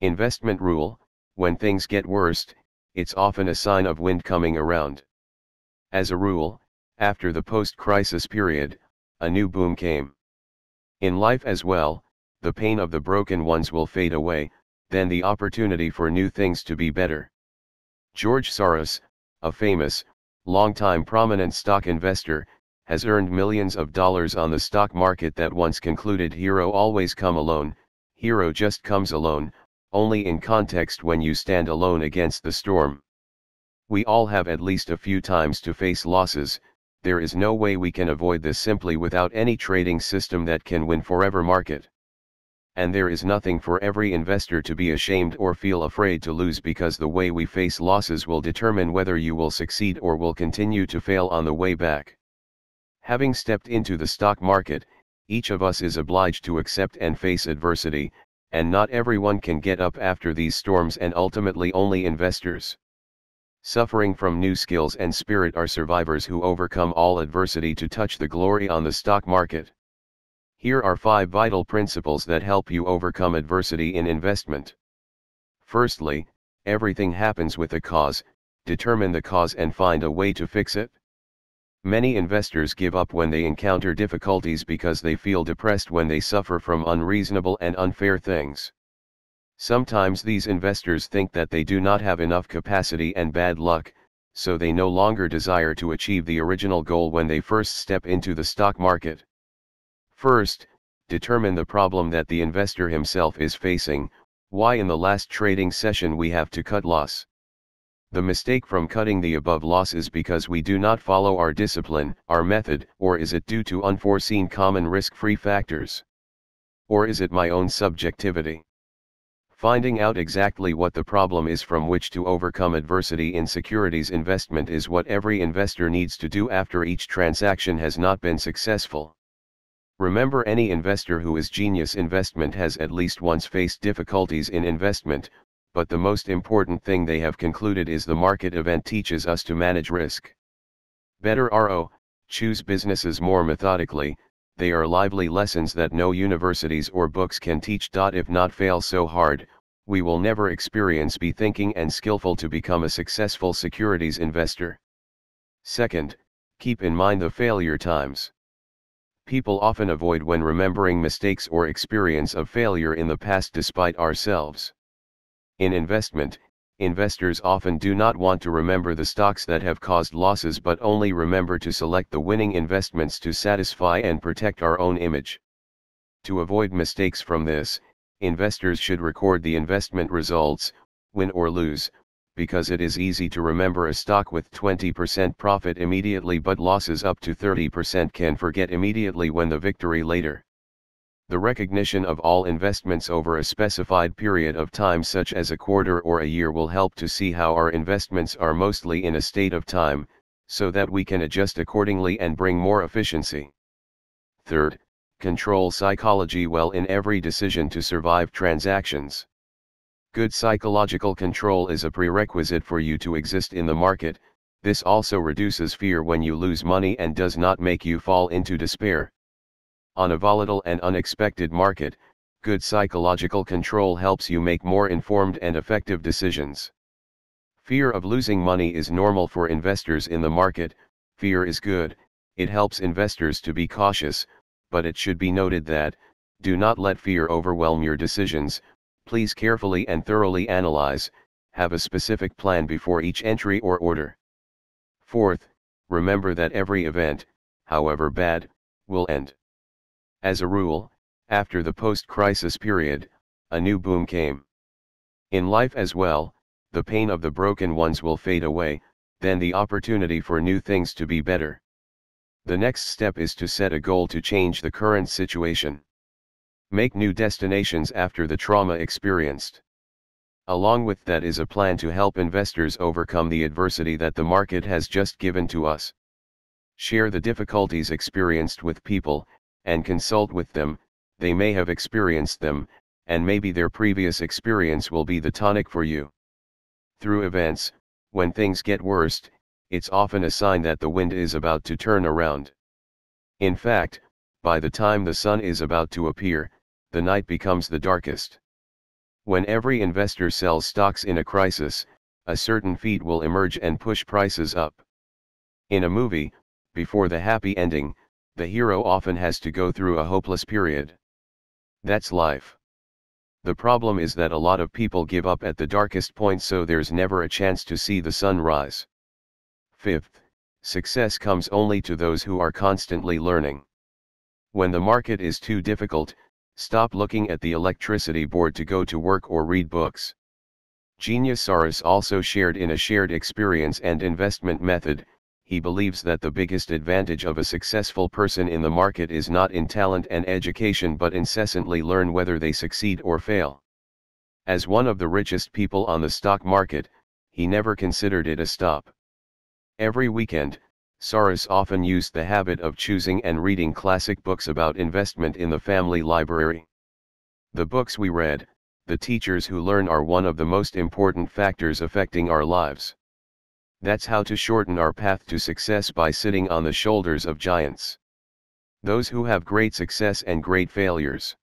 Investment rule: when things get worst, it's often a sign of wind coming around. As a rule, after the post-crisis period, a new boom came. In life as well, the pain of the broken ones will fade away, then the opportunity for new things to be better. George Soros, a famous, long-time prominent stock investor, has earned millions of dollars on the stock market that once concluded hero always come alone, hero just comes alone, only in context when you stand alone against the storm. We all have at least a few times to face losses. There is no way we can avoid this simply without any trading system that can win forever market. And there is nothing for every investor to be ashamed or feel afraid to lose, because the way we face losses will determine whether you will succeed or will continue to fail on the way back. Having stepped into the stock market, each of us is obliged to accept and face adversity, and not everyone can get up after these storms, and ultimately only investors suffering from new skills and spirit are survivors who overcome all adversity to touch the glory on the stock market. Here are 5 vital principles that help you overcome adversity in investment. Firstly, everything happens with a cause. Determine the cause and find a way to fix it. Many investors give up when they encounter difficulties because they feel depressed when they suffer from unreasonable and unfair things. Sometimes these investors think that they do not have enough capacity and bad luck, so they no longer desire to achieve the original goal when they first step into the stock market. First, determine the problem that the investor himself is facing. Why in the last trading session we have to cut loss? The mistake from cutting the above loss is because we do not follow our discipline, our method, or is it due to unforeseen common risk-free factors? Or is it my own subjectivity? Finding out exactly what the problem is from which to overcome adversity in securities investment is what every investor needs to do after each transaction has not been successful. Remember, any investor who is genius investment has at least once faced difficulties in investment, but the most important thing they have concluded is the market event teaches us to manage risk better. Choose businesses more methodically. They are lively lessons that no universities or books can teach. If not fail so hard, we will never experience be thinking and skillful to become a successful securities investor. Second, keep in mind the failure times. People often avoid when remembering mistakes or experience of failure in the past despite ourselves. In investment, investors often do not want to remember the stocks that have caused losses, but only remember to select the winning investments to satisfy and protect our own image. To avoid mistakes from this, investors should record the investment results, win or lose, because it is easy to remember a stock with 20% profit immediately but losses up to 30% can forget immediately when the victory later. The recognition of all investments over a specified period of time, such as a quarter or a year, will help to see how our investments are mostly in a state of time, so that we can adjust accordingly and bring more efficiency. Third, control psychology well in every decision to survive transactions. Good psychological control is a prerequisite for you to exist in the market. This also reduces fear when you lose money and does not make you fall into despair. On a volatile and unexpected market, good psychological control helps you make more informed and effective decisions. Fear of losing money is normal for investors in the market. Fear is good, it helps investors to be cautious, but it should be noted that, do not let fear overwhelm your decisions. Please carefully and thoroughly analyze, have a specific plan before each entry or order. Fourth, remember that every event, however bad, will end. As a rule, after the post-crisis period, a new boom came. In life as well, the pain of the broken ones will fade away, then the opportunity for new things to be better. The next step is to set a goal to change the current situation. Make new destinations after the trauma experienced. Along with that is a plan to help investors overcome the adversity that the market has just given to us. Share the difficulties experienced with people, and consult with them. They may have experienced them, and maybe their previous experience will be the tonic for you. Through events, when things get worst, it's often a sign that the wind is about to turn around. In fact, by the time the sun is about to appear, the night becomes the darkest. When every investor sells stocks in a crisis, a certain feat will emerge and push prices up. In a movie, before the happy ending, the hero often has to go through a hopeless period. That's life. The problem is that a lot of people give up at the darkest point, so there's never a chance to see the sun rise. Fifth, success comes only to those who are constantly learning. When the market is too difficult, stop looking at the electricity board to go to work or read books. Genius Soros also shared in a shared experience and investment method. He believes that the biggest advantage of a successful person in the market is not in talent and education but incessantly learn whether they succeed or fail. As one of the richest people on the stock market, he never considered it a stop. Every weekend, Soros often used the habit of choosing and reading classic books about investment in the family library. The books we read, the teachers who learn are one of the most important factors affecting our lives. That's how to shorten our path to success, by sitting on the shoulders of giants. Those who have great success and great failures.